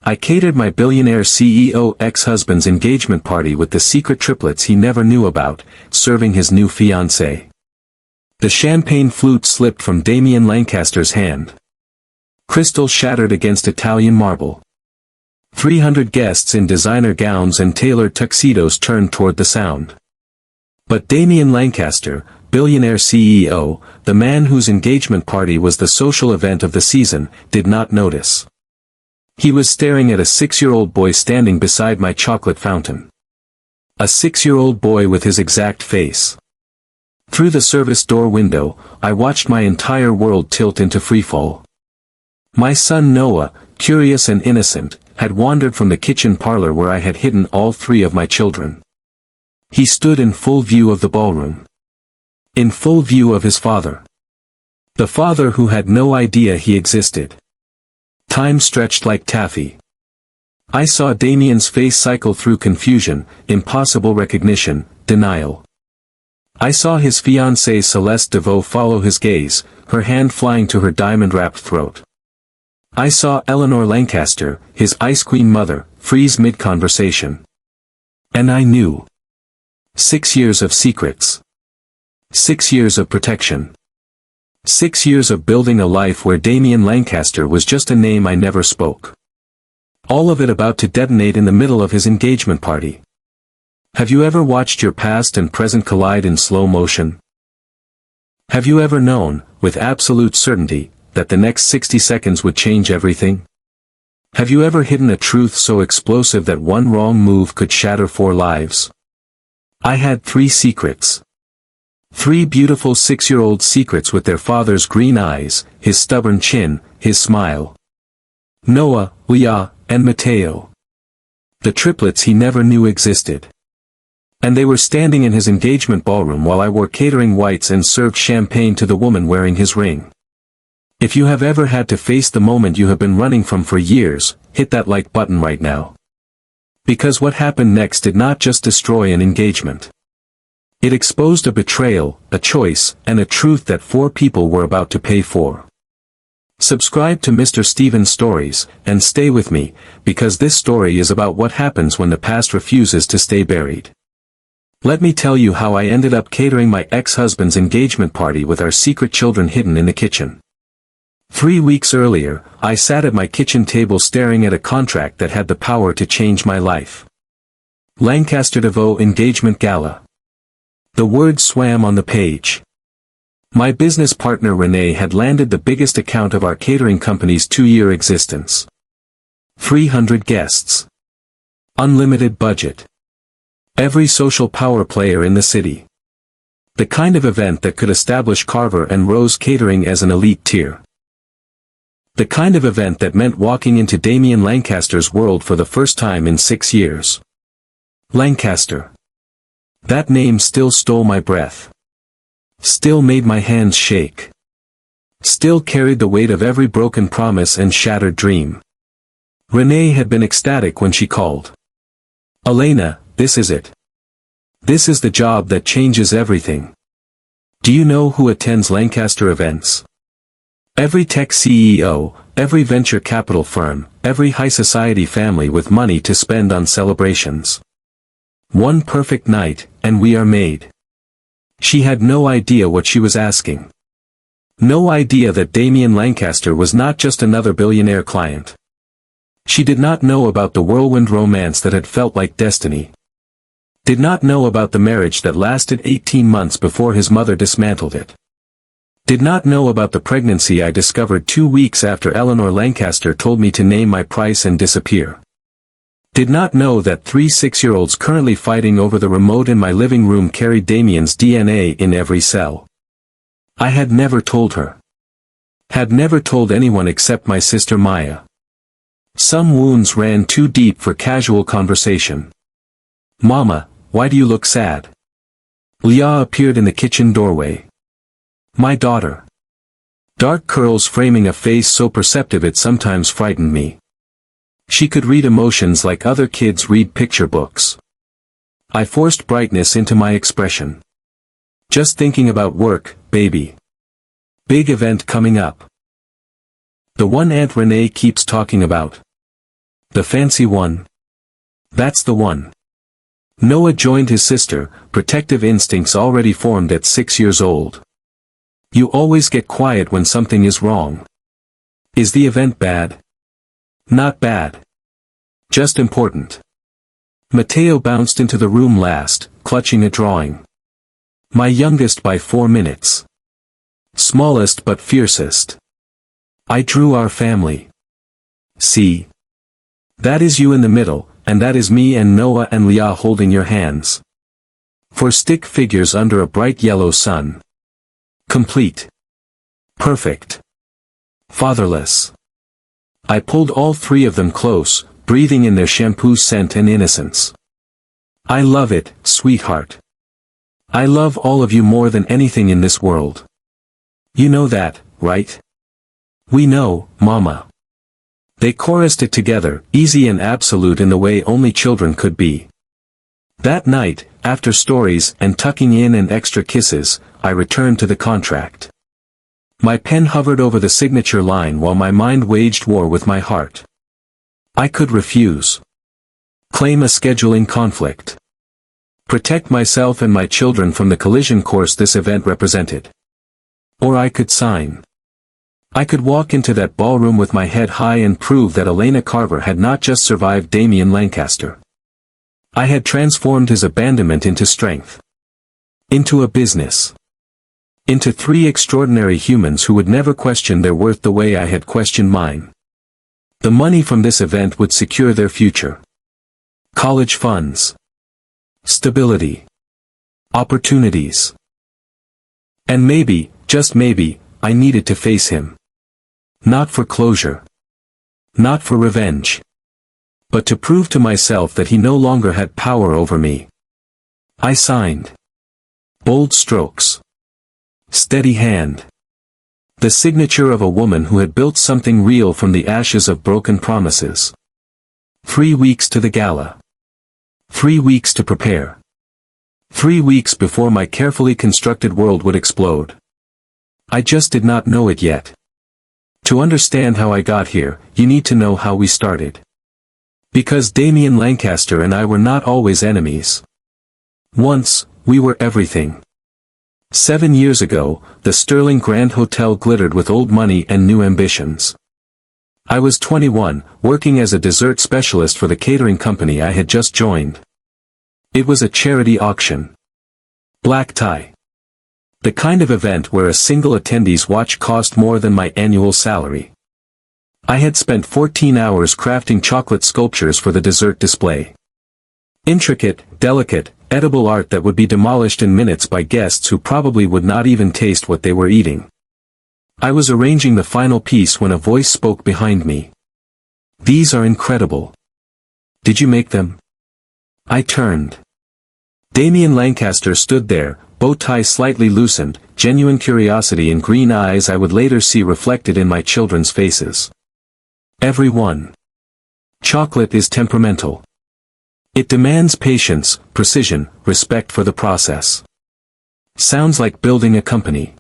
I catered my billionaire CEO ex-husband's engagement party with the secret triplets he never knew about, serving his new fiancée. The champagne flute slipped from Damien Lancaster's hand. Crystal shattered against Italian marble. 300 guests in designer gowns and tailored tuxedos turned toward the sound. But Damien Lancaster, billionaire CEO, the man whose engagement party was the social event of the season, did not notice. He was staring at a 6-year-old boy standing beside my chocolate fountain. A 6-year-old boy with his exact face. Through the service door window, I watched my entire world tilt into freefall. My son Noah, curious and innocent, had wandered from the kitchen parlor where I had hidden all 3 of my children. He stood in full view of the ballroom. In full view of his father. The father who had no idea he existed. Time stretched like taffy. I saw Damien's face cycle through confusion, impossible recognition, denial. I saw his fiancée Celeste DeVoe follow his gaze, her hand flying to her diamond-wrapped throat. I saw Eleanor Lancaster, his ice queen mother, freeze mid-conversation. And I knew. 6 years of secrets. 6 years of protection. 6 years of building a life where Damien Lancaster was just a name I never spoke. All of it about to detonate in the middle of his engagement party. Have you ever watched your past and present collide in slow motion? Have you ever known, with absolute certainty, that the next 60 seconds would change everything? Have you ever hidden a truth so explosive that one wrong move could shatter 4 lives? I had 3 secrets. 3 beautiful 6-year-old secrets with their father's green eyes, his stubborn chin, his smile. Noah, Leah, and Matteo. The triplets he never knew existed. And they were standing in his engagement ballroom while I wore catering whites and served champagne to the woman wearing his ring. If you have ever had to face the moment you have been running from for years, hit that like button right now. Because what happened next did not just destroy an engagement. It exposed a betrayal, a choice, and a truth that 4 people were about to pay for. Subscribe to Mr. Stephen's Stories, and stay with me, because this story is about what happens when the past refuses to stay buried. Let me tell you how I ended up catering my ex-husband's engagement party with our secret children hidden in the kitchen. 3 weeks earlier, I sat at my kitchen table staring at a contract that had the power to change my life. Lancaster DeVoe Engagement Gala. The words swam on the page. My business partner Renee had landed the biggest account of our catering company's 2-year existence. 300 guests. Unlimited budget. Every social power player in the city. The kind of event that could establish Carver and Rose Catering as an elite tier. The kind of event that meant walking into Damien Lancaster's world for the first time in 6 years. Lancaster. That name still stole my breath. Still made my hands shake. Still carried the weight of every broken promise and shattered dream. Renee had been ecstatic when she called. Elena, this is it. This is the job that changes everything. Do you know who attends Lancaster events? Every tech CEO, every venture capital firm, every high society family with money to spend on celebrations. One perfect night, and we are made. She had no idea what she was asking. No idea that Damien Lancaster was not just another billionaire client. She did not know about the whirlwind romance that had felt like destiny. Did not know about the marriage that lasted 18 months before his mother dismantled it. Did not know about the pregnancy I discovered 2 weeks after Eleanor Lancaster told me to name my price and disappear. Did not know that 3 6-year-olds currently fighting over the remote in my living room carried Damien's DNA in every cell. I had never told her. Had never told anyone except my sister Maya. Some wounds ran too deep for casual conversation. Mama, why do you look sad? Leah appeared in the kitchen doorway. My daughter. Dark curls framing a face so perceptive it sometimes frightened me. She could read emotions like other kids read picture books. I forced brightness into my expression. Just thinking about work, baby. Big event coming up. The one Aunt Renee keeps talking about. The fancy one? That's the one. Noah joined his sister, protective instincts already formed at 6 years old. You always get quiet when something is wrong. Is the event bad? Not bad. Just important. Mateo bounced into the room last, clutching a drawing. My youngest by 4 minutes. Smallest but fiercest. I drew our family. See? That is you in the middle, and that is me and Noah and Leah holding your hands. 4 stick figures under a bright yellow sun. Complete. Perfect. Fatherless. I pulled all 3 of them close, breathing in their shampoo scent and innocence. I love it, sweetheart. I love all of you more than anything in this world. You know that, right? We know, Mama. They chorused it together, easy and absolute in the way only children could be. That night, after stories and tucking in and extra kisses, I returned to the contract. My pen hovered over the signature line while my mind waged war with my heart. I could refuse. Claim a scheduling conflict. Protect myself and my children from the collision course this event represented. Or I could sign. I could walk into that ballroom with my head high and prove that Elena Carver had not just survived Damien Lancaster. I had transformed his abandonment into strength. Into a business. Into 3 extraordinary humans who would never question their worth the way I had questioned mine. The money from this event would secure their future. College funds. Stability. Opportunities. And maybe, just maybe, I needed to face him. Not for closure. Not for revenge. But to prove to myself that he no longer had power over me. I signed. Bold strokes. Steady hand. The signature of a woman who had built something real from the ashes of broken promises. 3 weeks to the gala. 3 weeks to prepare. 3 weeks before my carefully constructed world would explode. I just did not know it yet. To understand how I got here, you need to know how we started. Because Damien Lancaster and I were not always enemies. Once, we were everything. 7 years ago, the Sterling Grand Hotel glittered with old money and new ambitions. I was 21, working as a dessert specialist for the catering company I had just joined. It was a charity auction. Black tie. The kind of event where a single attendee's watch cost more than my annual salary. I had spent 14 hours crafting chocolate sculptures for the dessert display. Intricate, delicate, edible art that would be demolished in minutes by guests who probably would not even taste what they were eating. I was arranging the final piece when a voice spoke behind me. These are incredible. Did you make them? I turned. Damien Lancaster stood there, bow tie slightly loosened, genuine curiosity in green eyes I would later see reflected in my children's faces. Every one. Chocolate is temperamental. It demands patience, precision, respect for the process. Sounds like building a company.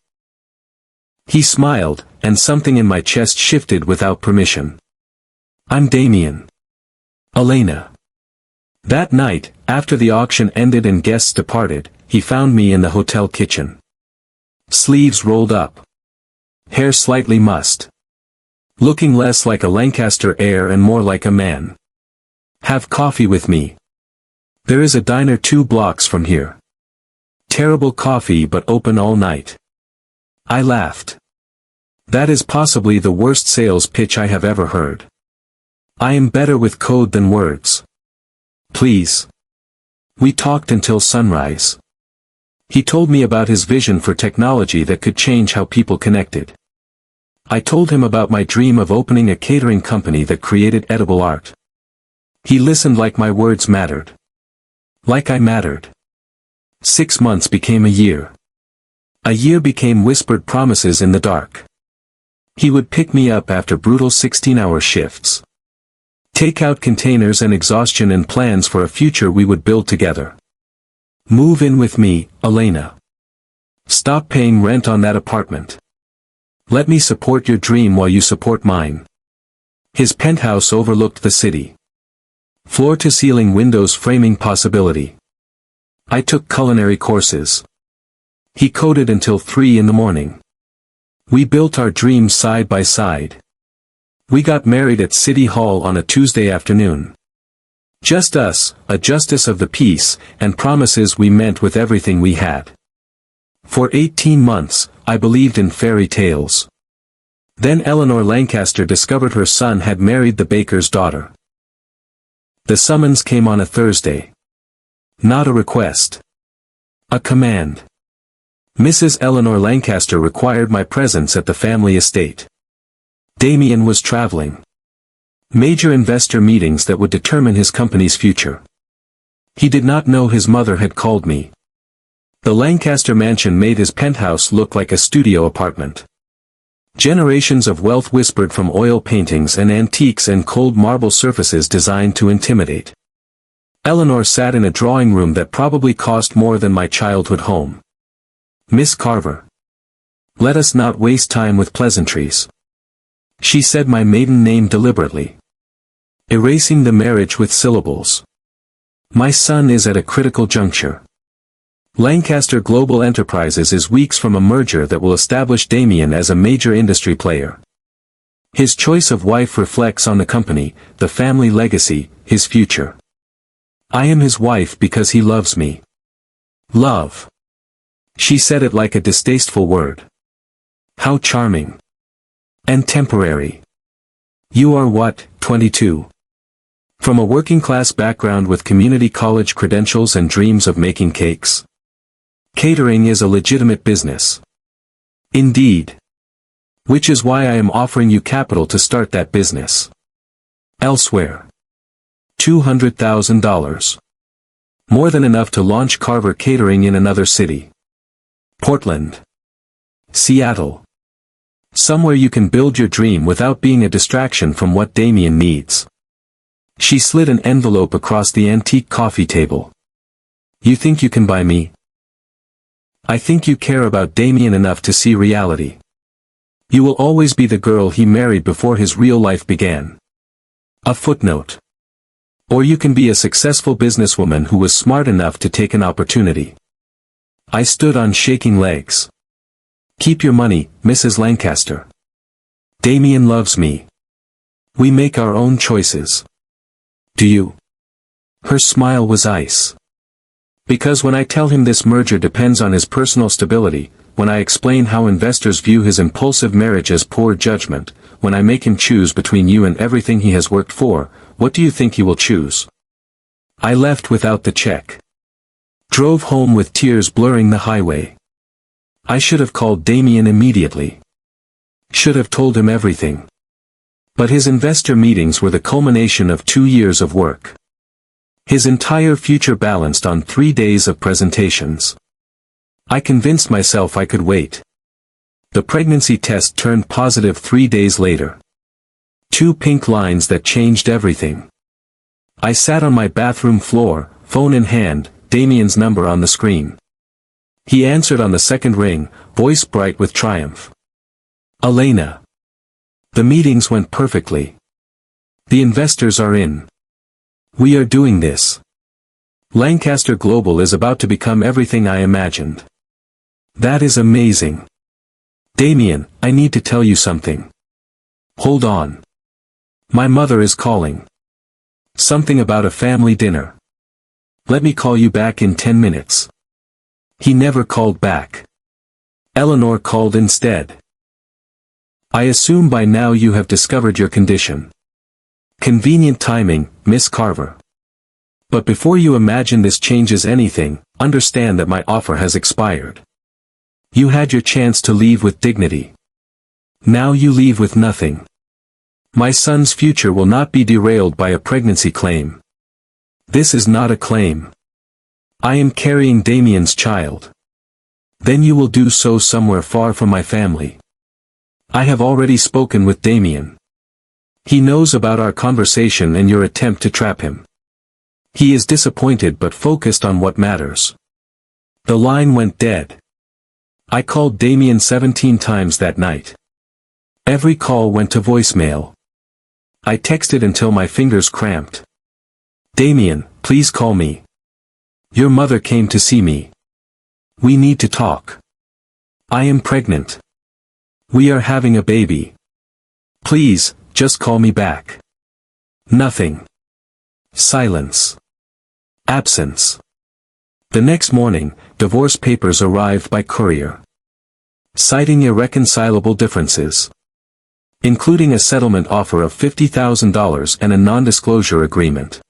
He smiled, and something in my chest shifted without permission. I'm Damien. Elena. That night, after the auction ended and guests departed, he found me in the hotel kitchen. Sleeves rolled up. Hair slightly mussed. Looking less like a Lancaster heir and more like a man. Have coffee with me. There is a diner 2 blocks from here. Terrible coffee but open all night. I laughed. That is possibly the worst sales pitch I have ever heard. I am better with code than words. Please. We talked until sunrise. He told me about his vision for technology that could change how people connected. I told him about my dream of opening a catering company that created edible art. He listened like my words mattered. Like I mattered. 6 months became a year. A year became whispered promises in the dark. He would pick me up after brutal 16-hour shifts. Take out containers and exhaustion and plans for a future we would build together. Move in with me, Elena. Stop paying rent on that apartment. Let me support your dream while you support mine. His penthouse overlooked the city. Floor-to-ceiling windows framing possibility. I took culinary courses. He coded until 3 in the morning. We built our dreams side by side. We got married at City Hall on a Tuesday afternoon. Just us, a justice of the peace, and promises we meant with everything we had. For 18 months, I believed in fairy tales. Then Eleanor Lancaster discovered her son had married the baker's daughter. The summons came on a Thursday. Not a request. A command. Mrs. Eleanor Lancaster required my presence at the family estate. Damien was traveling. Major investor meetings that would determine his company's future. He did not know his mother had called me. The Lancaster mansion made his penthouse look like a studio apartment. Generations of wealth whispered from oil paintings and antiques and cold marble surfaces designed to intimidate. Eleanor sat in a drawing room that probably cost more than my childhood home. Miss Carver. Let us not waste time with pleasantries. She said my maiden name deliberately. Erasing the marriage with syllables. My son is at a critical juncture. Lancaster Global Enterprises is weeks from a merger that will establish Damien as a major industry player. His choice of wife reflects on the company, the family legacy, his future. I am his wife because he loves me. Love. She said it like a distasteful word. How charming. And temporary. You are what, 22? From a working-class background with community college credentials and dreams of making cakes? Catering is a legitimate business. Indeed. Which is why I am offering you capital to start that business. Elsewhere. $200,000. More than enough to launch Carver Catering in another city. Portland. Seattle. Somewhere you can build your dream without being a distraction from what Damien needs. She slid an envelope across the antique coffee table. You think you can buy me? I think you care about Damien enough to see reality. You will always be the girl he married before his real life began. A footnote. Or you can be a successful businesswoman who was smart enough to take an opportunity. I stood on shaking legs. Keep your money, Mrs. Lancaster. Damien loves me. We make our own choices. Do you? Her smile was ice. Because when I tell him this merger depends on his personal stability, when I explain how investors view his impulsive marriage as poor judgment, when I make him choose between you and everything he has worked for, what do you think he will choose? I left without the check. Drove home with tears blurring the highway. I should have called Damien immediately. Should have told him everything. But his investor meetings were the culmination of 2 years of work. His entire future balanced on 3 days of presentations. I convinced myself I could wait. The pregnancy test turned positive 3 days later. 2 pink lines that changed everything. I sat on my bathroom floor, phone in hand, Damien's number on the screen. He answered on the second ring, voice bright with triumph. Elena. The meetings went perfectly. The investors are in. We are doing this. Lancaster Global is about to become everything I imagined. That is amazing. Damien, I need to tell you something. Hold on. My mother is calling. Something about a family dinner. Let me call you back in 10 minutes. He never called back. Eleanor called instead. I assume by now you have discovered your condition. Convenient timing, Miss Carver. But before you imagine this changes anything, understand that my offer has expired. You had your chance to leave with dignity. Now you leave with nothing. My son's future will not be derailed by a pregnancy claim. This is not a claim. I am carrying Damien's child. Then you will do so somewhere far from my family. I have already spoken with Damien. He knows about our conversation and your attempt to trap him. He is disappointed but focused on what matters. The line went dead. I called Damien 17 times that night. Every call went to voicemail. I texted until my fingers cramped. Damien, please call me. Your mother came to see me. We need to talk. I am pregnant. We are having a baby. Please, just call me back. Nothing. Silence. Absence. The next morning, divorce papers arrived by courier. Citing irreconcilable differences. Including a settlement offer of $50,000 and a non-disclosure agreement.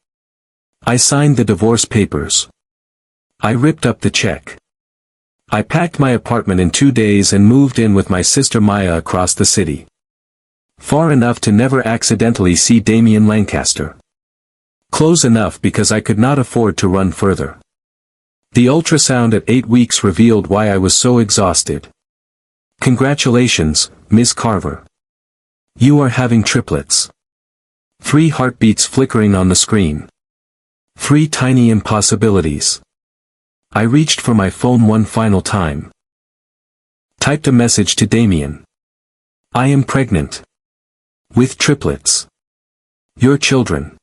I signed the divorce papers. I ripped up the check. I packed my apartment in 2 days and moved in with my sister Maya across the city. Far enough to never accidentally see Damien Lancaster. Close enough because I could not afford to run further. The ultrasound at 8 weeks revealed why I was so exhausted. Congratulations, Ms. Carver. You are having triplets. 3 heartbeats flickering on the screen. 3 tiny impossibilities. I reached for my phone one final time. Typed a message to Damien. I am pregnant. With triplets. Your children.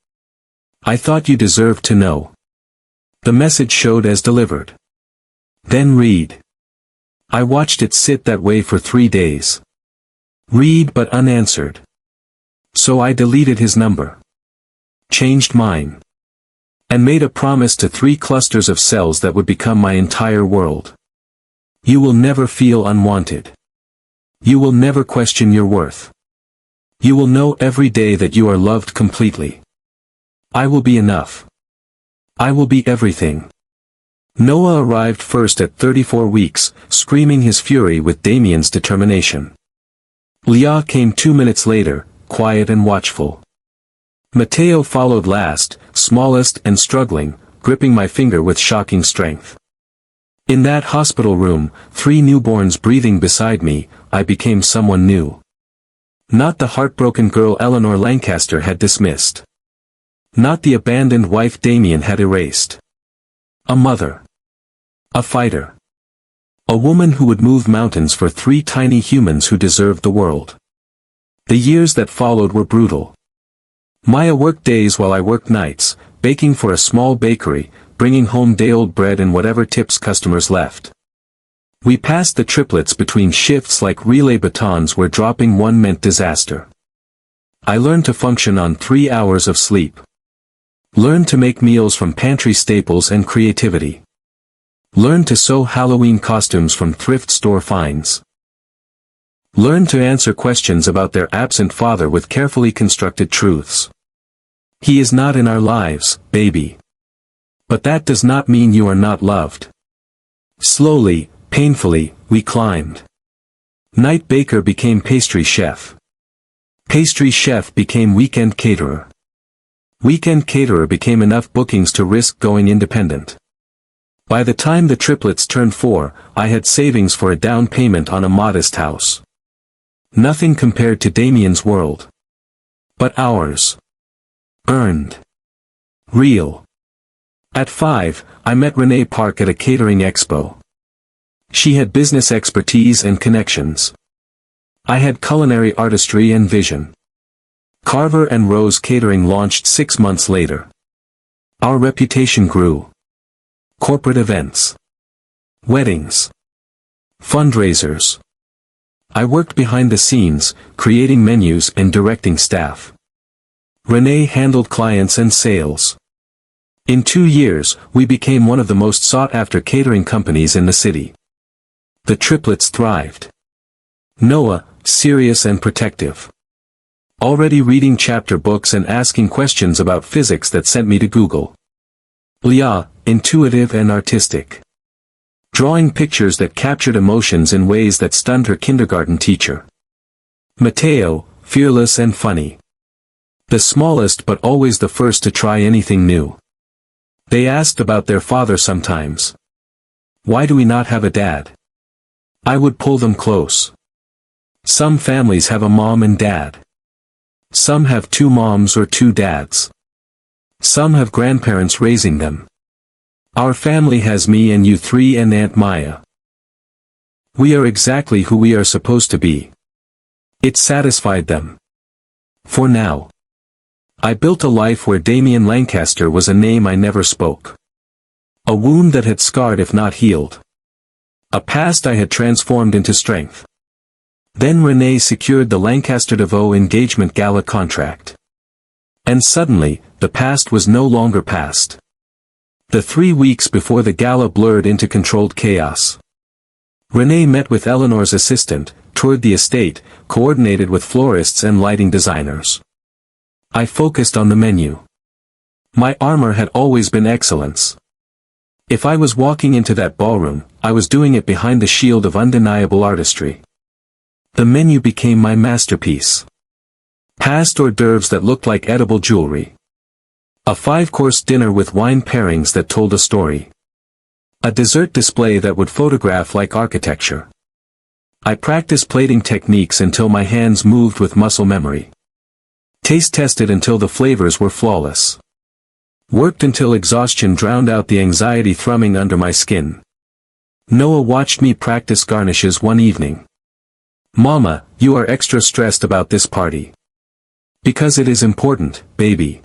I thought you deserved to know. The message showed as delivered. Then read. I watched it sit that way for 3 days. Read but unanswered. So I deleted his number. Changed mine. And made a promise to 3 clusters of cells that would become my entire world. You will never feel unwanted. You will never question your worth. You will know every day that you are loved completely. I will be enough. I will be everything. Noah arrived first at 34 weeks, screaming his fury with Damien's determination. Leah came 2 minutes later, quiet and watchful. Mateo followed last, smallest and struggling, gripping my finger with shocking strength. In that hospital room, 3 newborns breathing beside me, I became someone new. Not the heartbroken girl Eleanor Lancaster had dismissed. Not the abandoned wife Damien had erased. A mother. A fighter. A woman who would move mountains for 3 tiny humans who deserved the world. The years that followed were brutal. Maya worked days while I worked nights, baking for a small bakery, bringing home day-old bread and whatever tips customers left. We passed the triplets between shifts like relay batons where dropping one meant disaster. I learned to function on 3 hours of sleep. Learned to make meals from pantry staples and creativity. Learned to sew Halloween costumes from thrift store finds. Learned to answer questions about their absent father with carefully constructed truths. He is not in our lives, baby. But that does not mean you are not loved. Slowly, painfully, we climbed. Night baker became pastry chef. Pastry chef became weekend caterer. Weekend caterer became enough bookings to risk going independent. By the time the triplets turned 4, I had savings for a down payment on a modest house. Nothing compared to Damien's world. But ours. Earned. Real. At 5, I met Renee Park at a catering expo. She had business expertise and connections. I had culinary artistry and vision. Carver and Rose Catering launched 6 months later. Our reputation grew. Corporate events. Weddings. Fundraisers. I worked behind the scenes, creating menus and directing staff. Renee handled clients and sales. In 2 years, we became one of the most sought-after catering companies in the city. The triplets thrived. Noah, serious and protective. Already reading chapter books and asking questions about physics that sent me to Google. Leah, intuitive and artistic. Drawing pictures that captured emotions in ways that stunned her kindergarten teacher. Mateo, fearless and funny. The smallest but always the first to try anything new. They asked about their father sometimes. Why do we not have a dad? I would pull them close. Some families have a mom and dad. Some have 2 moms or 2 dads. Some have grandparents raising them. Our family has me and you 3 and Aunt Maya. We are exactly who we are supposed to be. It satisfied them. For now. I built a life where Damien Lancaster was a name I never spoke. A wound that had scarred if not healed. A past I had transformed into strength. Then Renee secured the Lancaster DeVoe engagement gala contract. And suddenly, the past was no longer past. The 3 weeks before the gala blurred into controlled chaos. Renee met with Eleanor's assistant, toured the estate, coordinated with florists and lighting designers. I focused on the menu. My armor had always been excellence. If I was walking into that ballroom, I was doing it behind the shield of undeniable artistry. The menu became my masterpiece. Past hors d'oeuvres that looked like edible jewelry. A 5-course dinner with wine pairings that told a story. A dessert display that would photograph like architecture. I practiced plating techniques until my hands moved with muscle memory. Taste tested until the flavors were flawless. Worked until exhaustion drowned out the anxiety thrumming under my skin. Noah watched me practice garnishes one evening. "Mama, you are extra stressed about this party." "Because it is important, baby.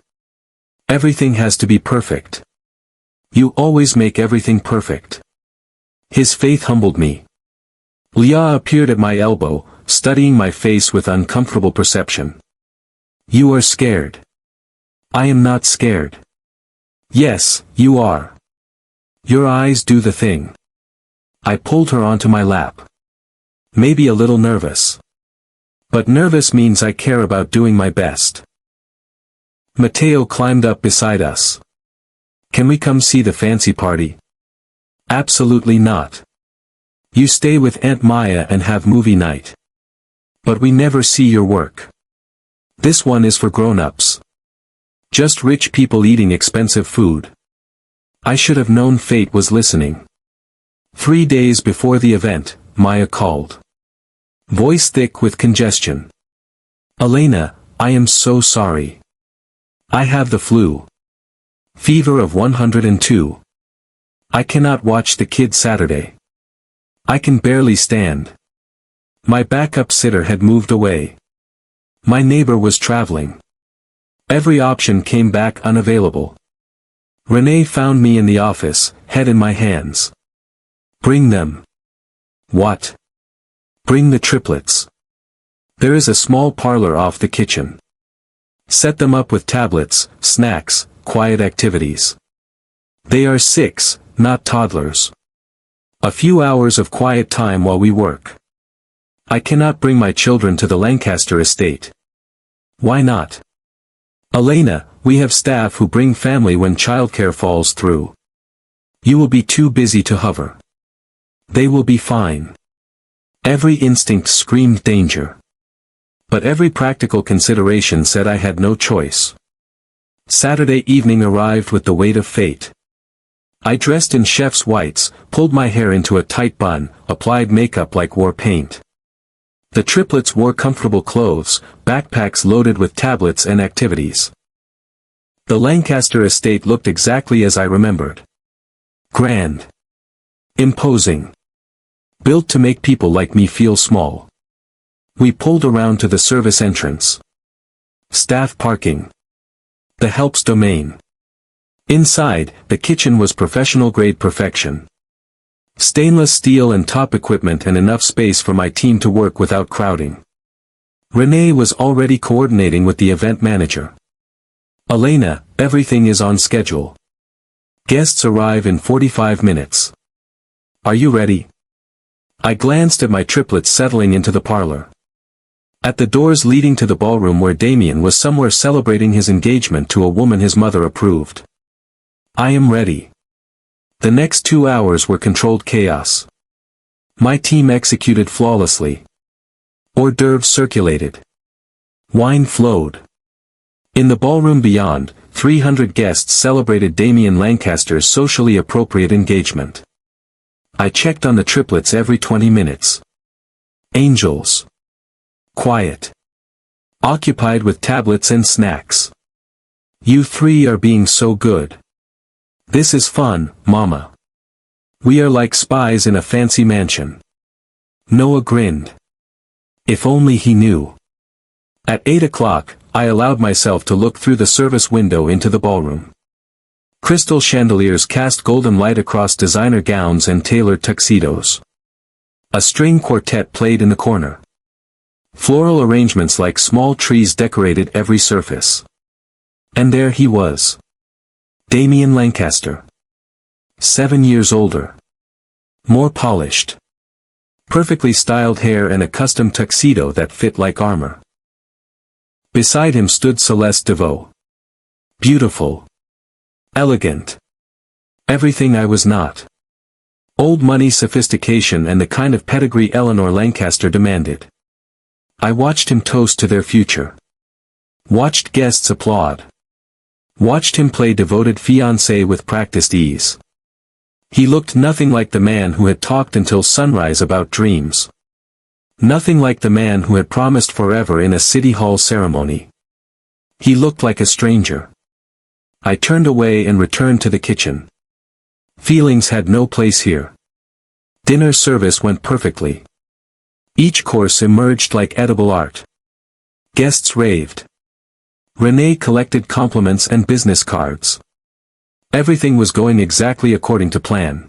Everything has to be perfect. You always make everything perfect." His faith humbled me. Leah appeared at my elbow, studying my face with uncomfortable perception. "You are scared." "I am not scared." "Yes, you are. Your eyes do the thing." I pulled her onto my lap. Maybe a little nervous. But nervous means I care about doing my best. Mateo climbed up beside us. "Can we come see the fancy party?" "Absolutely not. You stay with Aunt Maya and have movie night. But we never see your work. This one is for grown-ups. Just rich people eating expensive food." I should have known fate was listening. 3 days before the event, Maya called. Voice thick with congestion. "Elena, I am so sorry. I have the flu. Fever of 102. I cannot watch the kids Saturday. I can barely stand. My backup sitter had moved away. My neighbor was traveling. Every option came back unavailable." Renee found me in the office, head in my hands. "Bring them." "What?" "Bring the triplets. There is a small parlor off the kitchen. Set them up with tablets, snacks, quiet activities. They are 6, not toddlers. A few hours of quiet time while we work. I cannot bring my children to the Lancaster estate." "Why not?" "Elena, we have staff who bring family when childcare falls through. You will be too busy to hover." "They will be fine." Every instinct screamed danger. But every practical consideration said I had no choice. Saturday evening arrived with the weight of fate. I dressed in chef's whites, pulled my hair into a tight bun, applied makeup like war paint. The triplets wore comfortable clothes, backpacks loaded with tablets and activities. The Lancaster estate looked exactly as I remembered. Grand. Imposing. Built to make people like me feel small. We pulled around to the service entrance. Staff parking. The helps domain. Inside, the kitchen was professional-grade perfection. Stainless steel and top equipment and enough space for my team to work without crowding. Renee was already coordinating with the event manager. "Elena, everything is on schedule. Guests arrive in 45 minutes. Are you ready?" I glanced at my triplets settling into the parlor. At the doors leading to the ballroom where Damien was somewhere celebrating his engagement to a woman his mother approved. "I am ready." The next 2 hours were controlled chaos. My team executed flawlessly. Hors d'oeuvres circulated. Wine flowed. In the ballroom beyond, 300 guests celebrated Damien Lancaster's socially appropriate engagement. I checked on the triplets every 20 minutes. Angels. Quiet. Occupied with tablets and snacks. "You 3 are being so good. This is fun, Mama. We are like spies in a fancy mansion." Noah grinned. If only he knew. At 8 o'clock, I allowed myself to look through the service window into the ballroom. Crystal chandeliers cast golden light across designer gowns and tailored tuxedos. A string quartet played in the corner. Floral arrangements like small trees decorated every surface. And there he was. Damien Lancaster. 7 years older. More polished. Perfectly styled hair and a custom tuxedo that fit like armor. Beside him stood Celeste DeVoe. Beautiful. Elegant. Everything I was not. Old money sophistication and the kind of pedigree Eleanor Lancaster demanded. I watched him toast to their future. Watched guests applaud. Watched him play devoted fiancé with practiced ease. He looked nothing like the man who had talked until sunrise about dreams. Nothing like the man who had promised forever in a city hall ceremony. He looked like a stranger. I turned away and returned to the kitchen. Feelings had no place here. Dinner service went perfectly. Each course emerged like edible art. Guests raved. Renee collected compliments and business cards. Everything was going exactly according to plan.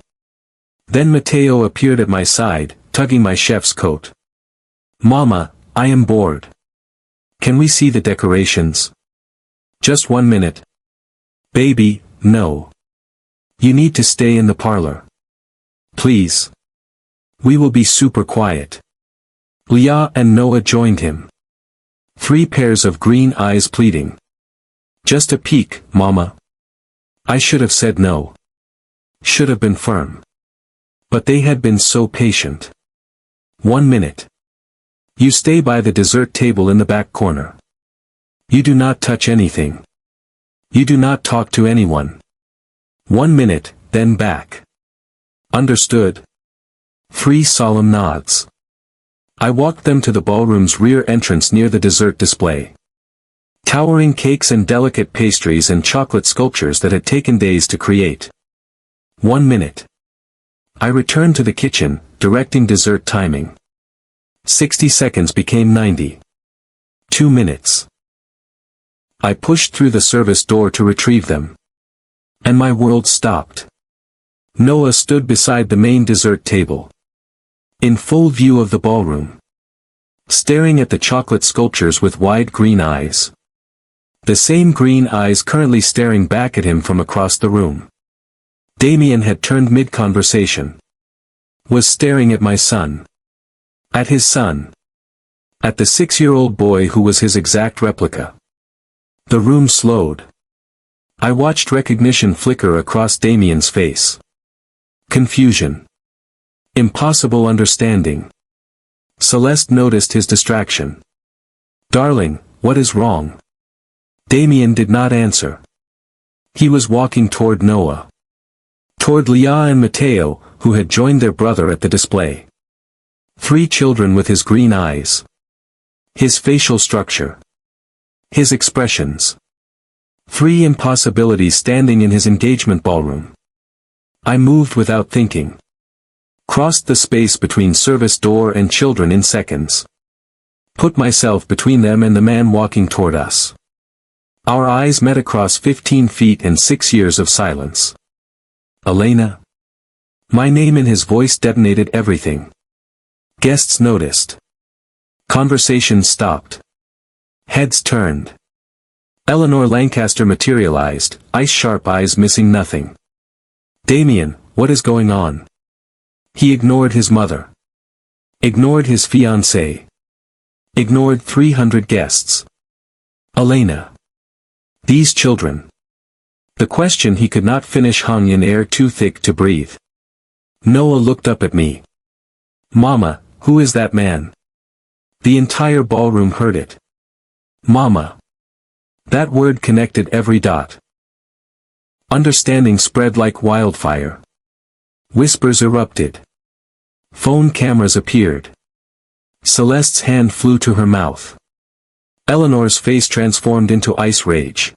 Then Matteo appeared at my side, tugging my chef's coat. "Mama, I am bored. Can we see the decorations?" "Just 1 minute." "Baby, no. You need to stay in the parlor. Please. We will be super quiet." Leah and Noah joined him. 3 pairs of green eyes pleading. "Just a peek, Mama." I should have said no. Should have been firm. But they had been so patient. 1 minute. You stay by the dessert table in the back corner. You do not touch anything. You do not talk to anyone. 1 minute, then back. Understood? 3 solemn nods. I walked them to the ballroom's rear entrance near the dessert display. Towering cakes and delicate pastries and chocolate sculptures that had taken days to create. 1 minute. I returned to the kitchen, directing dessert timing. 60 seconds became 90. 2 minutes. I pushed through the service door to retrieve them. And my world stopped. Noah stood beside the main dessert table. In full view of the ballroom. Staring at the chocolate sculptures with wide green eyes. The same green eyes currently staring back at him from across the room. Damien had turned mid-conversation. Was staring at my son. At his son. At the 6-year-old boy who was his exact replica. The room slowed. I watched recognition flicker across Damien's face. Confusion. Impossible understanding. Celeste noticed his distraction. "Darling, what is wrong?" Damien did not answer. He was walking toward Noah. Toward Leah and Matteo, who had joined their brother at the display. 3 children with his green eyes. His facial structure. His expressions. 3 impossibilities standing in his engagement ballroom. I moved without thinking. Crossed the space between service door and children in seconds. Put myself between them and the man walking toward us. Our eyes met across 15 feet and 6 years of silence. "Elena?" My name in his voice detonated everything. Guests noticed. Conversation stopped. Heads turned. Eleanor Lancaster materialized, ice-sharp eyes missing nothing. "Damien, what is going on?" He ignored his mother. Ignored his fiancée. Ignored 300 guests. Elena. These children. The question he could not finish hung in air too thick to breathe. Noah looked up at me. "Mama, who is that man?" The entire ballroom heard it. Mama. That word connected every dot. Understanding spread like wildfire. Whispers erupted. Phone cameras appeared. Celeste's hand flew to her mouth. Eleanor's face transformed into ice rage.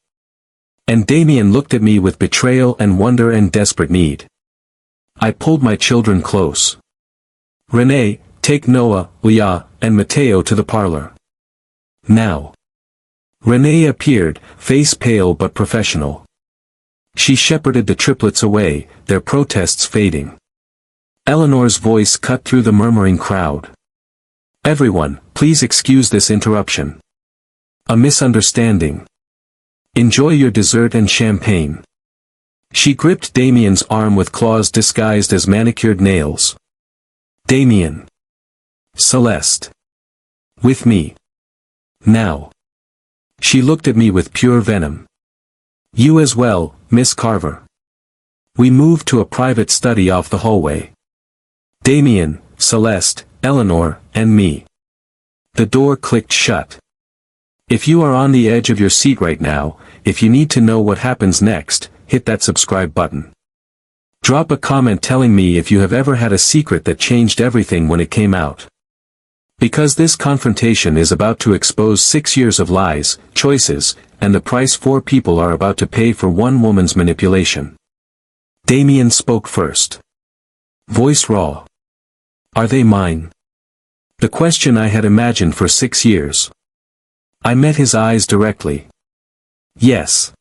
And Damien looked at me with betrayal and wonder and desperate need. I pulled my children close. "Renee, take Noah, Leah, and Matteo to the parlor. Now." Renee appeared, face pale but professional. She shepherded the triplets away, their protests fading. Eleanor's voice cut through the murmuring crowd. "Everyone, please excuse this interruption. A misunderstanding. Enjoy your dessert and champagne." She gripped Damien's arm with claws disguised as manicured nails. "Damien. Celeste. With me. Now." She looked at me with pure venom. "You as well, Miss Carver." We moved to a private study off the hallway. Damien, Celeste, Eleanor, and me. The door clicked shut. If you are on the edge of your seat right now, if you need to know what happens next, hit that subscribe button. Drop a comment telling me if you have ever had a secret that changed everything when it came out. Because this confrontation is about to expose 6 years of lies, choices, and the price 4 people are about to pay for one woman's manipulation. Damien spoke first. Voice raw. "Are they mine?" The question I had imagined for 6 years. I met his eyes directly. "Yes.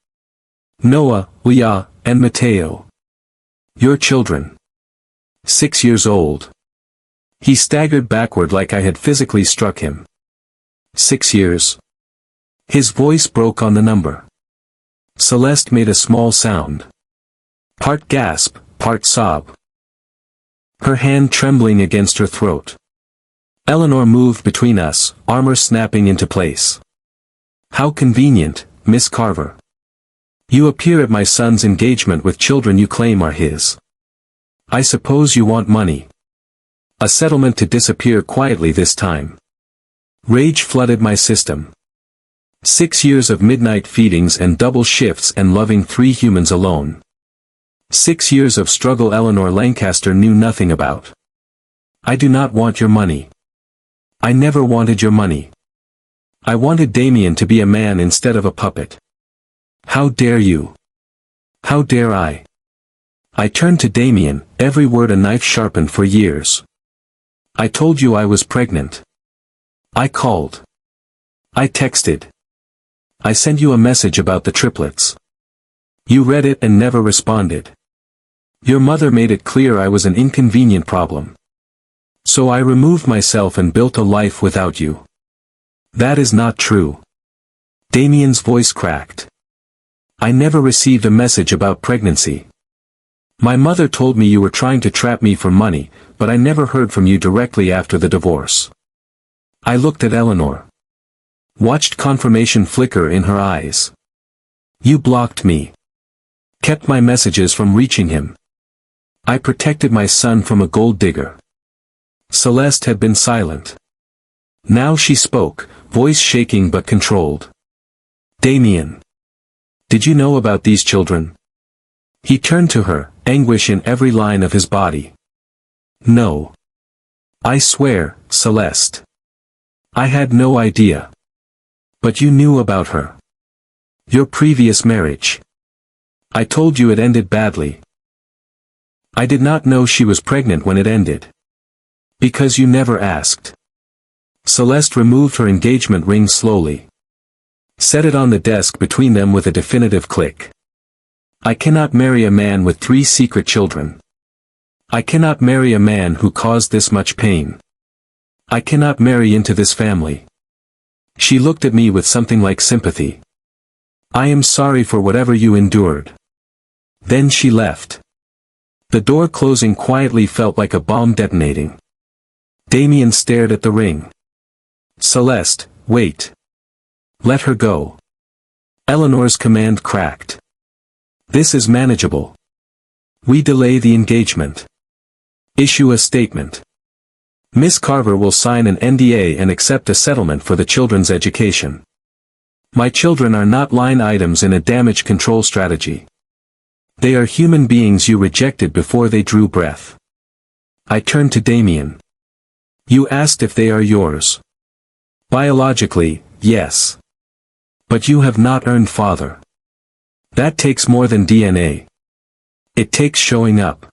Noah, Leah, and Mateo. Your children. 6 years old." He staggered backward like I had physically struck him. 6 years. His voice broke on the number. Celeste made a small sound. Part gasp, part sob. Her hand trembling against her throat. Eleanor moved between us, armor snapping into place. "How convenient, Miss Carver. You appear at my son's engagement with children you claim are his. I suppose you want money. A settlement to disappear quietly this time." Rage flooded my system. 6 years of midnight feedings and double shifts and loving 3 humans alone. 6 years of struggle Eleanor Lancaster knew nothing about. "I do not want your money. I never wanted your money. I wanted Damien to be a man instead of a puppet. How dare you? How dare I?" I turned to Damien, every word a knife sharpened for years. "I told you I was pregnant. I called. I texted. I sent you a message about the triplets. You read it and never responded. Your mother made it clear I was an inconvenient problem. So I removed myself and built a life without you." "That is not true." Damien's voice cracked. "I never received a message about pregnancy. My mother told me you were trying to trap me for money, but I never heard from you directly after the divorce." I looked at Eleanor. Watched confirmation flicker in her eyes. "You blocked me. Kept my messages from reaching him. I protected my son from a gold digger." Celeste had been silent. Now she spoke, voice shaking but controlled. "Damien. Did you know about these children?" He turned to her, anguish in every line of his body. "No. I swear, Celeste. I had no idea. But you knew about her. Your previous marriage. I told you it ended badly. I did not know she was pregnant when it ended. Because you never asked." Celeste removed her engagement ring slowly. Set it on the desk between them with a definitive click. "I cannot marry a man with 3 secret children. I cannot marry a man who caused this much pain. I cannot marry into this family." She looked at me with something like sympathy. "I am sorry for whatever you endured." Then she left. The door closing quietly felt like a bomb detonating. Damien stared at the ring. "Celeste, wait. Let her go." Eleanor's command cracked. "This is manageable. We delay the engagement. Issue a statement. Miss Carver will sign an NDA and accept a settlement for the children's education. My children are not line items in a damage control strategy. They are human beings you rejected before they drew breath." I turned to Damien. "You asked if they are yours. Biologically, yes. But you have not earned father. That takes more than DNA. It takes showing up.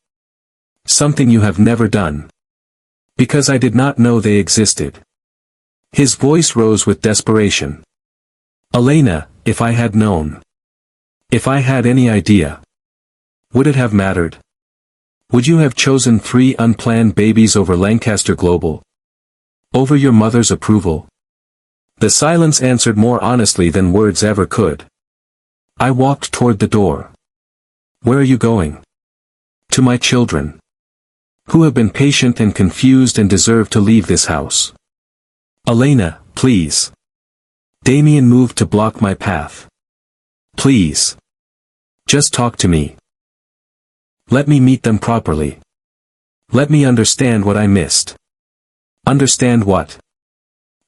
Something you have never done. Because I did not know they existed." His voice rose with desperation. Elena, if I had known. If I had any idea. Would it have mattered? Would you have chosen 3 unplanned babies over Lancaster Global? Over your mother's approval? The silence answered more honestly than words ever could. I walked toward the door. Where are you going? To my children. Who have been patient and confused and deserve to leave this house. Elena, please. Damien moved to block my path. Please. Just talk to me. Let me meet them properly. Let me understand what I missed. Understand what?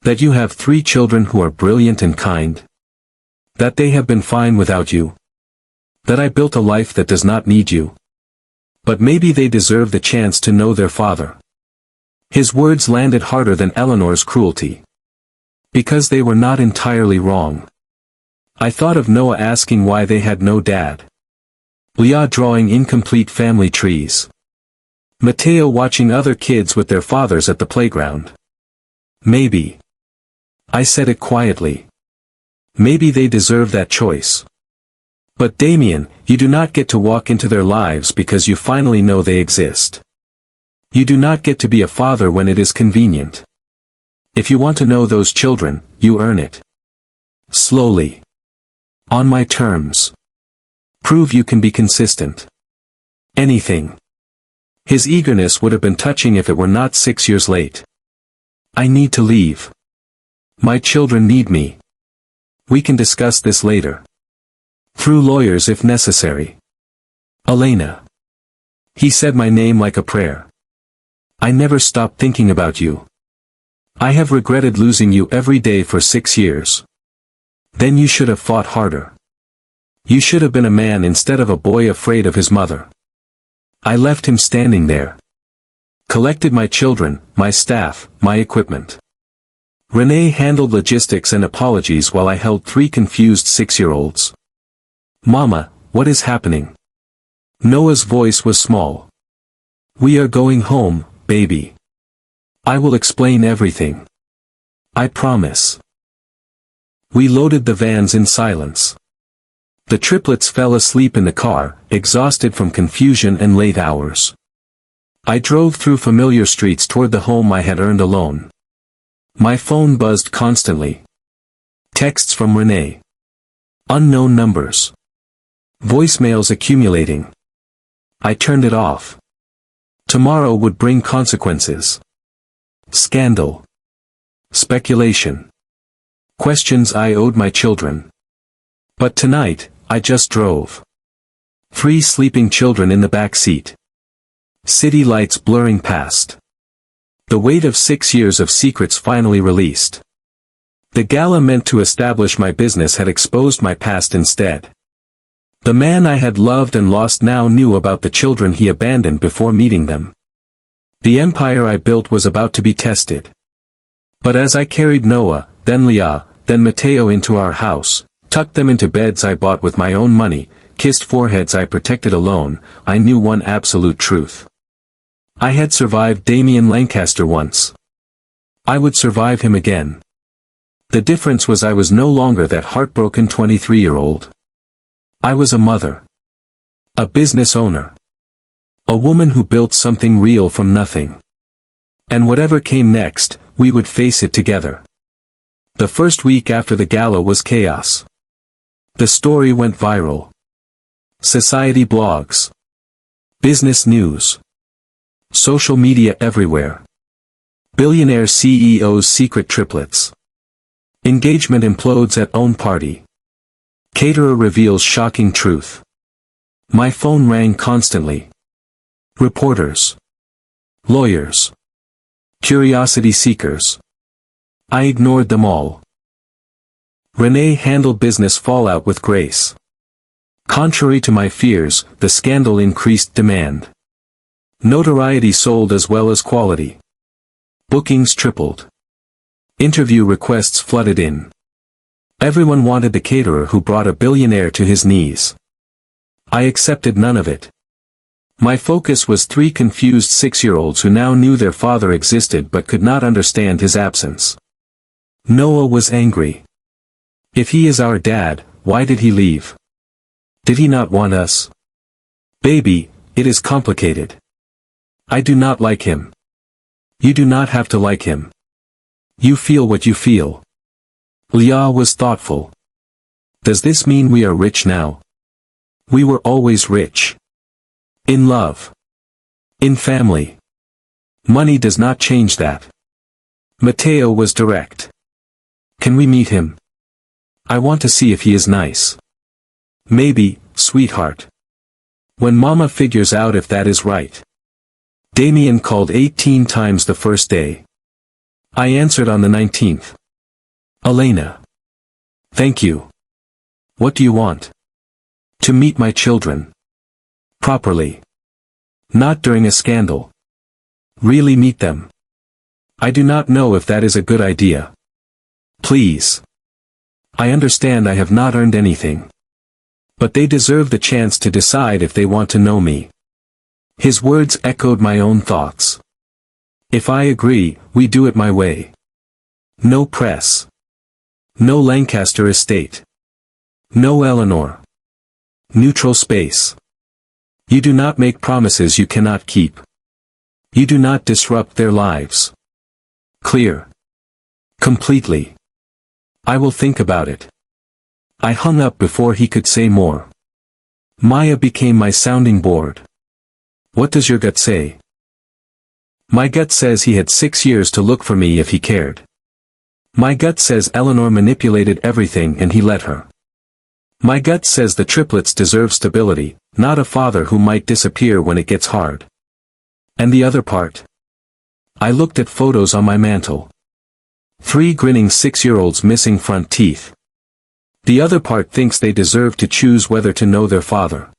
That you have 3 children who are brilliant and kind. That they have been fine without you. That I built a life that does not need you. But maybe they deserve the chance to know their father. His words landed harder than Eleanor's cruelty. Because they were not entirely wrong. I thought of Noah asking why they had no dad. Leah drawing incomplete family trees. Matteo watching other kids with their fathers at the playground. Maybe. I said it quietly. Maybe they deserve that choice. But Damien, you do not get to walk into their lives because you finally know they exist. You do not get to be a father when it is convenient. If you want to know those children, you earn it. Slowly. On my terms. Prove you can be consistent. Anything. His eagerness would have been touching if it were not 6 years late. I need to leave. My children need me. We can discuss this later. Through lawyers if necessary. Elena. He said my name like a prayer. I never stopped thinking about you. I have regretted losing you every day for 6 years. Then you should have fought harder. You should have been a man instead of a boy afraid of his mother. I left him standing there. Collected my children, my staff, my equipment. Renee handled logistics and apologies while I held 3 confused 6-year-olds. Mama, what is happening? Noah's voice was small. We are going home, baby. I will explain everything. I promise. We loaded the vans in silence. The triplets fell asleep in the car, exhausted from confusion and late hours. I drove through familiar streets toward the home I had earned alone. My phone buzzed constantly. Texts from Renee. Unknown numbers. Voicemails accumulating. I turned it off. Tomorrow would bring consequences. Scandal. Speculation. Questions I owed my children. But tonight, I just drove. 3 sleeping children in the back seat. City lights blurring past. The weight of 6 years of secrets finally released. The gala meant to establish my business had exposed my past instead. The man I had loved and lost now knew about the children he abandoned before meeting them. The empire I built was about to be tested. But as I carried Noah, then Leah, then Matteo into our house, tucked them into beds I bought with my own money, kissed foreheads I protected alone, I knew one absolute truth. I had survived Damien Lancaster once. I would survive him again. The difference was I was no longer that heartbroken 23-year-old. I was a mother. A business owner. A woman who built something real from nothing. And whatever came next, we would face it together. The first week after the gala was chaos. The story went viral. Society blogs. Business news. Social media everywhere. Billionaire CEO's secret triplets. Engagement implodes at own party. Caterer reveals shocking truth. My phone rang constantly. Reporters. Lawyers. Curiosity seekers. I ignored them all. Renee handled business fallout with grace. Contrary to my fears, the scandal increased demand. Notoriety sold as well as quality. Bookings tripled. Interview requests flooded in. Everyone wanted the caterer who brought a billionaire to his knees. I accepted none of it. My focus was 3 confused 6-year-olds who now knew their father existed but could not understand his absence. Noah was angry. If he is our dad, why did he leave? Did he not want us? Baby, it is complicated. I do not like him. You do not have to like him. You feel what you feel. Leah was thoughtful. Does this mean we are rich now? We were always rich. In love. In family. Money does not change that. Mateo was direct. Can we meet him? I want to see if he is nice. Maybe, sweetheart. When Mama figures out if that is right. Damien called 18 times the first day. I answered on the 19th. Elena. Thank you. What do you want? To meet my children. Properly. Not during a scandal. Really meet them. I do not know if that is a good idea. Please. I understand I have not earned anything. But they deserve the chance to decide if they want to know me. His words echoed my own thoughts. If I agree, we do it my way. No press. No Lancaster estate. No Eleanor. Neutral space. You do not make promises you cannot keep. You do not disrupt their lives. Clear. Completely. I will think about it. I hung up before he could say more. Maya became my sounding board. What does your gut say? My gut says he had 6 years to look for me if he cared. My gut says Eleanor manipulated everything and he let her. My gut says the triplets deserve stability, not a father who might disappear when it gets hard. And the other part? I looked at photos on my mantle. 3 grinning 6-year-olds missing front teeth. The other part thinks they deserve to choose whether to know their father.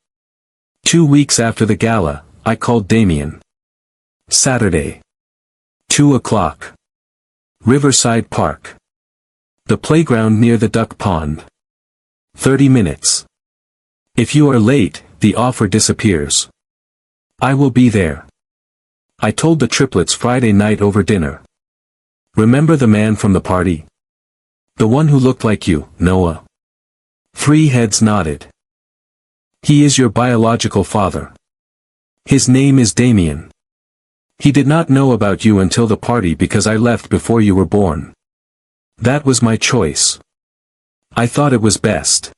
2 weeks after the gala, I called Damien. Saturday. 2 o'clock. Riverside Park. The playground near the duck pond. 30 minutes. If you are late, the offer disappears. I will be there. I told the triplets Friday night over dinner. Remember the man from the party? The one who looked like you, Noah. 3 heads nodded. He is your biological father. His name is Damien. He did not know about you until the party because I left before you were born. That was my choice. I thought it was best.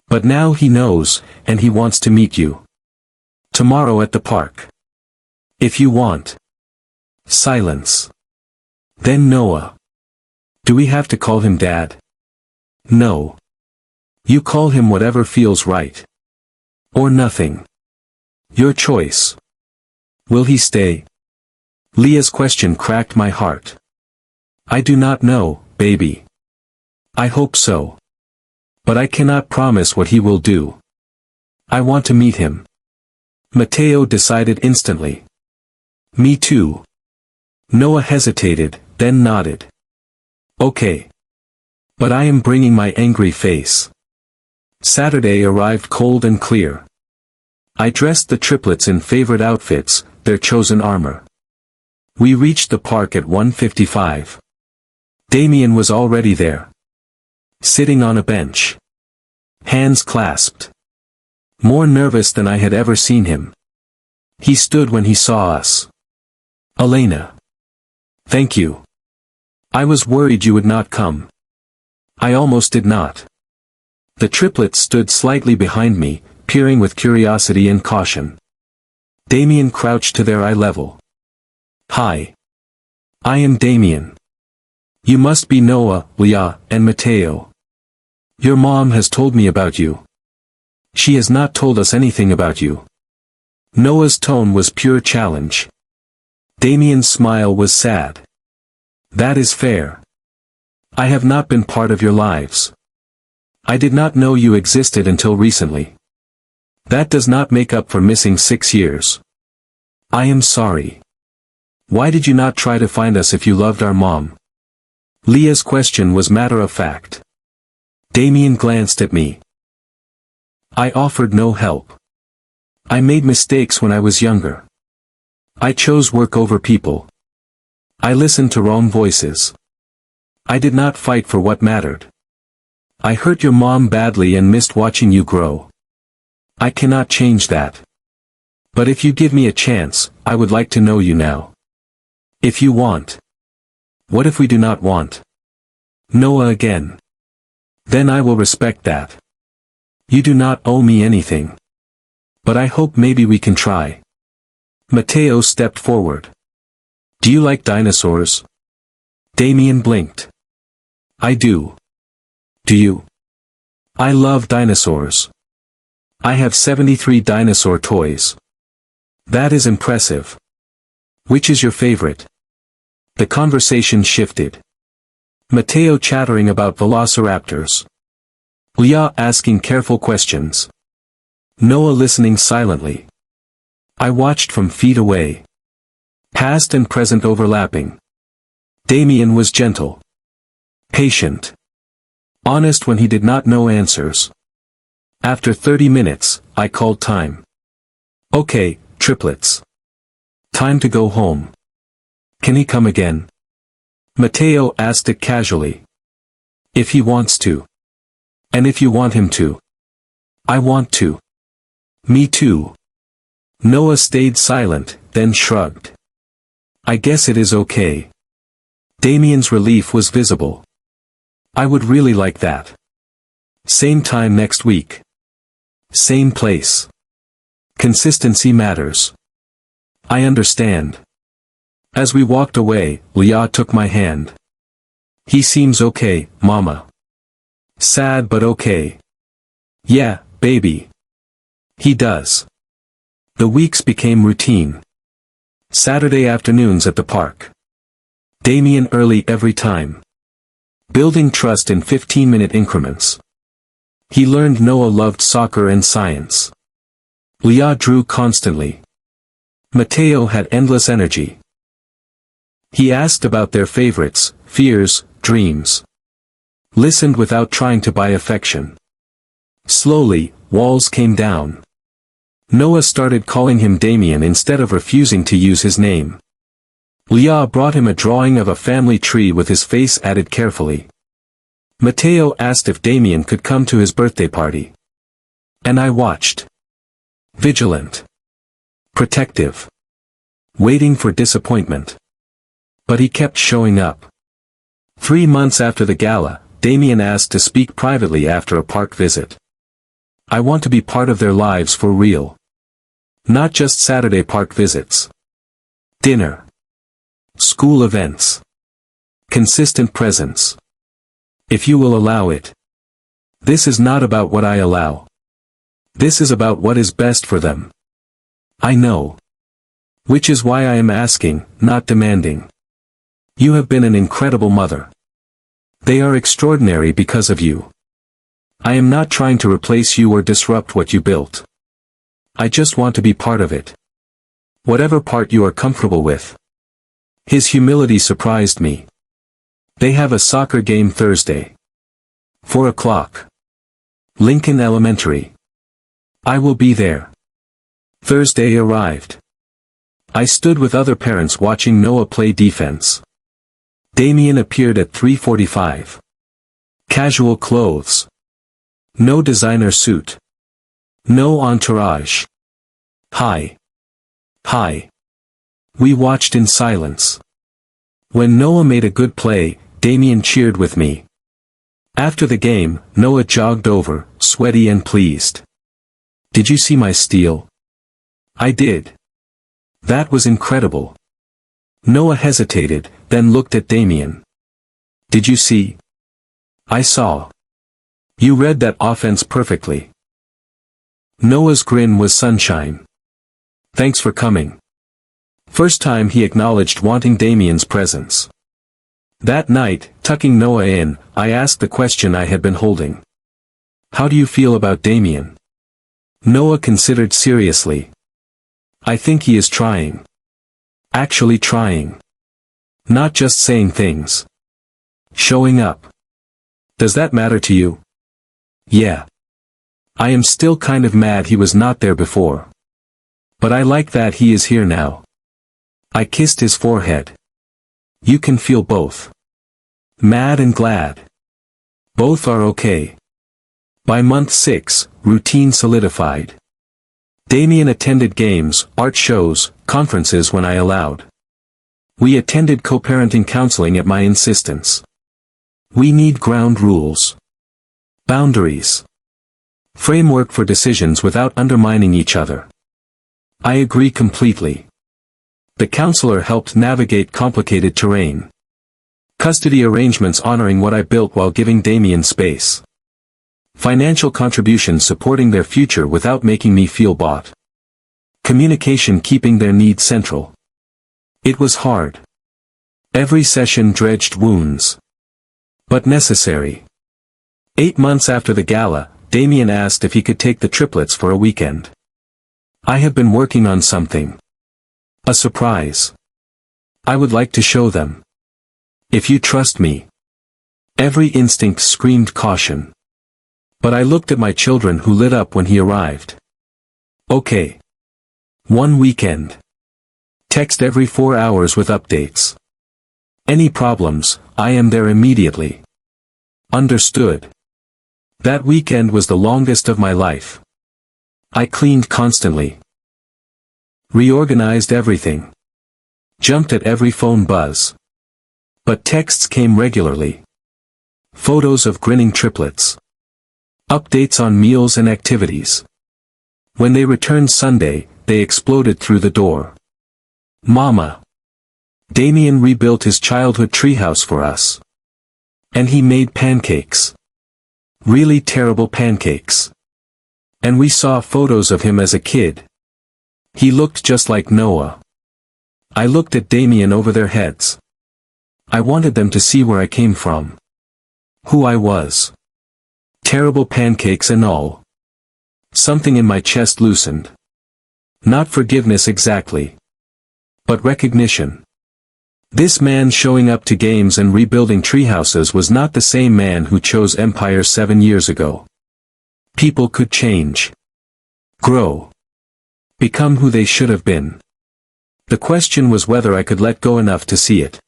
But now he knows, and he wants to meet you. Tomorrow at the park. If you want. Silence. Then Noah. Do we have to call him Dad? No. You call him whatever feels right. Or nothing. Your choice. Will he stay? Leah's question cracked my heart. I do not know, baby. I hope so. But I cannot promise what he will do. I want to meet him. Mateo decided instantly. Me too. Noah hesitated, then nodded. Okay. But I am bringing my angry face. Saturday arrived cold and clear. I dressed the triplets in favorite outfits, their chosen armor. We reached the park at 1:55. Damien was already there. Sitting on a bench. Hands clasped. More nervous than I had ever seen him. He stood when he saw us. Elena. Thank you. I was worried you would not come. I almost did not. The triplets stood slightly behind me, peering with curiosity and caution. Damien crouched to their eye level. Hi. I am Damien. You must be Noah, Leah, and Mateo. Your mom has told me about you. She has not told us anything about you. Noah's tone was pure challenge. Damien's smile was sad. That is fair. I have not been part of your lives. I did not know you existed until recently. That does not make up for missing 6 years. I am sorry. Why did you not try to find us if you loved our mom? Leah's question was matter of fact. Damien glanced at me. I offered no help. I made mistakes when I was younger. I chose work over people. I listened to wrong voices. I did not fight for what mattered. I hurt your mom badly and missed watching you grow. I cannot change that. But if you give me a chance, I would like to know you now. If you want. What if we do not want? Noah again. Then I will respect that. You do not owe me anything. But I hope maybe we can try. Mateo stepped forward. Do you like dinosaurs? Damien blinked. I do. Do you? I love dinosaurs. I have 73 dinosaur toys. That is impressive. Which is your favorite? The conversation shifted. Mateo chattering about velociraptors. Leah asking careful questions. Noah listening silently. I watched from feet away. Past and present overlapping. Damien was gentle. Patient. Honest when he did not know answers. After 30 minutes, I called time. Okay, triplets. Time to go home. Can he come again? Mateo asked it casually. If he wants to. And if you want him to. I want to. Me too. Noah stayed silent, then shrugged. I guess it is okay. Damien's relief was visible. I would really like that. Same time next week. Same place. Consistency matters. I understand. As we walked away, Leah took my hand. He seems okay, Mama. Sad but okay. Yeah, baby. He does. The weeks became routine. Saturday afternoons at the park. Damien early every time. Building trust in 15-minute increments. He learned Noah loved soccer and science. Leah drew constantly. Mateo had endless energy. He asked about their favorites, fears, dreams. Listened without trying to buy affection. Slowly, walls came down. Noah started calling him Damien instead of refusing to use his name. Leah brought him a drawing of a family tree with his face added carefully. Mateo asked if Damien could come to his birthday party. And I watched. Vigilant. Protective. Waiting for disappointment. But he kept showing up. 3 months after the gala, Damien asked to speak privately after a park visit. I want to be part of their lives for real. Not just Saturday park visits. Dinner. School events. Consistent presence. If you will allow it. This is not about what I allow. This is about what is best for them. I know. Which is why I am asking, not demanding. You have been an incredible mother. They are extraordinary because of you. I am not trying to replace you or disrupt what you built. I just want to be part of it. Whatever part you are comfortable with. His humility surprised me. They have a soccer game Thursday. 4 o'clock. Lincoln Elementary. I will be there. Thursday arrived. I stood with other parents watching Noah play defense. Damien appeared at 3:45. Casual clothes. No designer suit. No entourage. Hi. Hi. We watched in silence. When Noah made a good play, Damien cheered with me. After the game, Noah jogged over, sweaty and pleased. Did you see my steal? I did. That was incredible. Noah hesitated, then looked at Damien. Did you see? I saw. You read that offense perfectly. Noah's grin was sunshine. Thanks for coming. First time he acknowledged wanting Damien's presence. That night, tucking Noah in, I asked the question I had been holding. How do you feel about Damien? Noah considered seriously. I think he is trying. Actually trying. Not just saying things. Showing up. Does that matter to you? Yeah. I am still kind of mad he was not there before. But I like that he is here now. I kissed his forehead. You can feel both. Mad and glad. Both are okay. By month 6, routine solidified. Damien attended games, art shows, conferences when I allowed. We attended co-parenting counseling at my insistence. We need ground rules. Boundaries. Framework for decisions without undermining each other. I agree completely. The counselor helped navigate complicated terrain. Custody arrangements honoring what I built while giving Damien space. Financial contributions supporting their future without making me feel bought. Communication keeping their needs central. It was hard. Every session dredged wounds. But necessary. 8 months after the gala, Damien asked if he could take the triplets for a weekend. I have been working on something. A surprise. I would like to show them. If you trust me. Every instinct screamed caution. But I looked at my children who lit up when he arrived. Okay. 1 weekend. Text every 4 hours with updates. Any problems, I am there immediately. Understood. That weekend was the longest of my life. I cleaned constantly. Reorganized everything. Jumped at every phone buzz. But texts came regularly. Photos of grinning triplets. Updates on meals and activities. When they returned Sunday, they exploded through the door. Mama. Damien rebuilt his childhood treehouse for us. And he made pancakes. Really terrible pancakes. And we saw photos of him as a kid. He looked just like Noah. I looked at Damien over their heads. I wanted them to see where I came from. Who I was. Terrible pancakes and all. Something in my chest loosened. Not forgiveness exactly. But recognition. This man showing up to games and rebuilding treehouses was not the same man who chose empire 7 years ago. People could change. Grow. Become who they should have been. The question was whether I could let go enough to see it.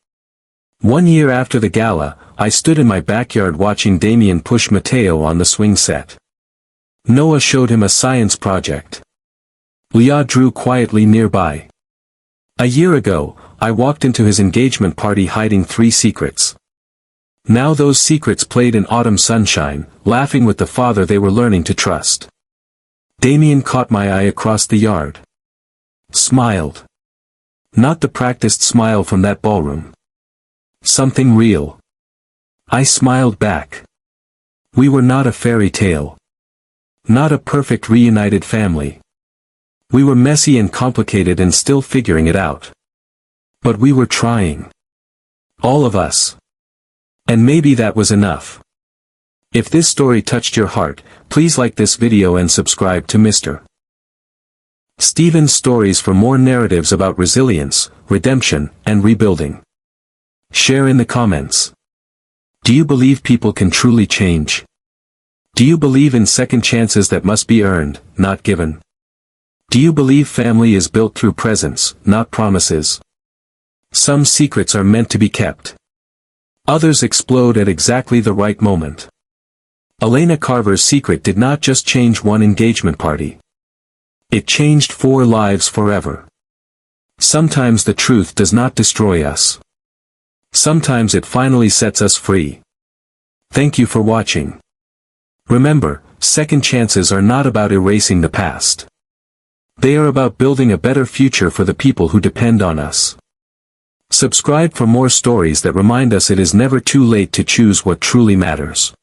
1 year after the gala, I stood in my backyard watching Damien push Matteo on the swing set. Noah showed him a science project. Leah drew quietly nearby. A year ago, I walked into his engagement party hiding 3 secrets. Now those secrets played in autumn sunshine, laughing with the father they were learning to trust. Damien caught my eye across the yard. Smiled. Not the practiced smile from that ballroom. Something real. I smiled back. We were not a fairy tale. Not a perfect reunited family. We were messy and complicated and still figuring it out. But we were trying. All of us. And maybe that was enough. If this story touched your heart, please like this video and subscribe to Mr. Stephen's stories for more narratives about resilience, redemption, and rebuilding. Share in the comments. Do you believe people can truly change? Do you believe in second chances that must be earned, not given? Do you believe family is built through presence, not promises? Some secrets are meant to be kept. Others explode at exactly the right moment. Elena Carver's secret did not just change one engagement party. It changed 4 lives forever. Sometimes the truth does not destroy us. Sometimes it finally sets us free. Thank you for watching. Remember, second chances are not about erasing the past. They are about building a better future for the people who depend on us. Subscribe for more stories that remind us it is never too late to choose what truly matters.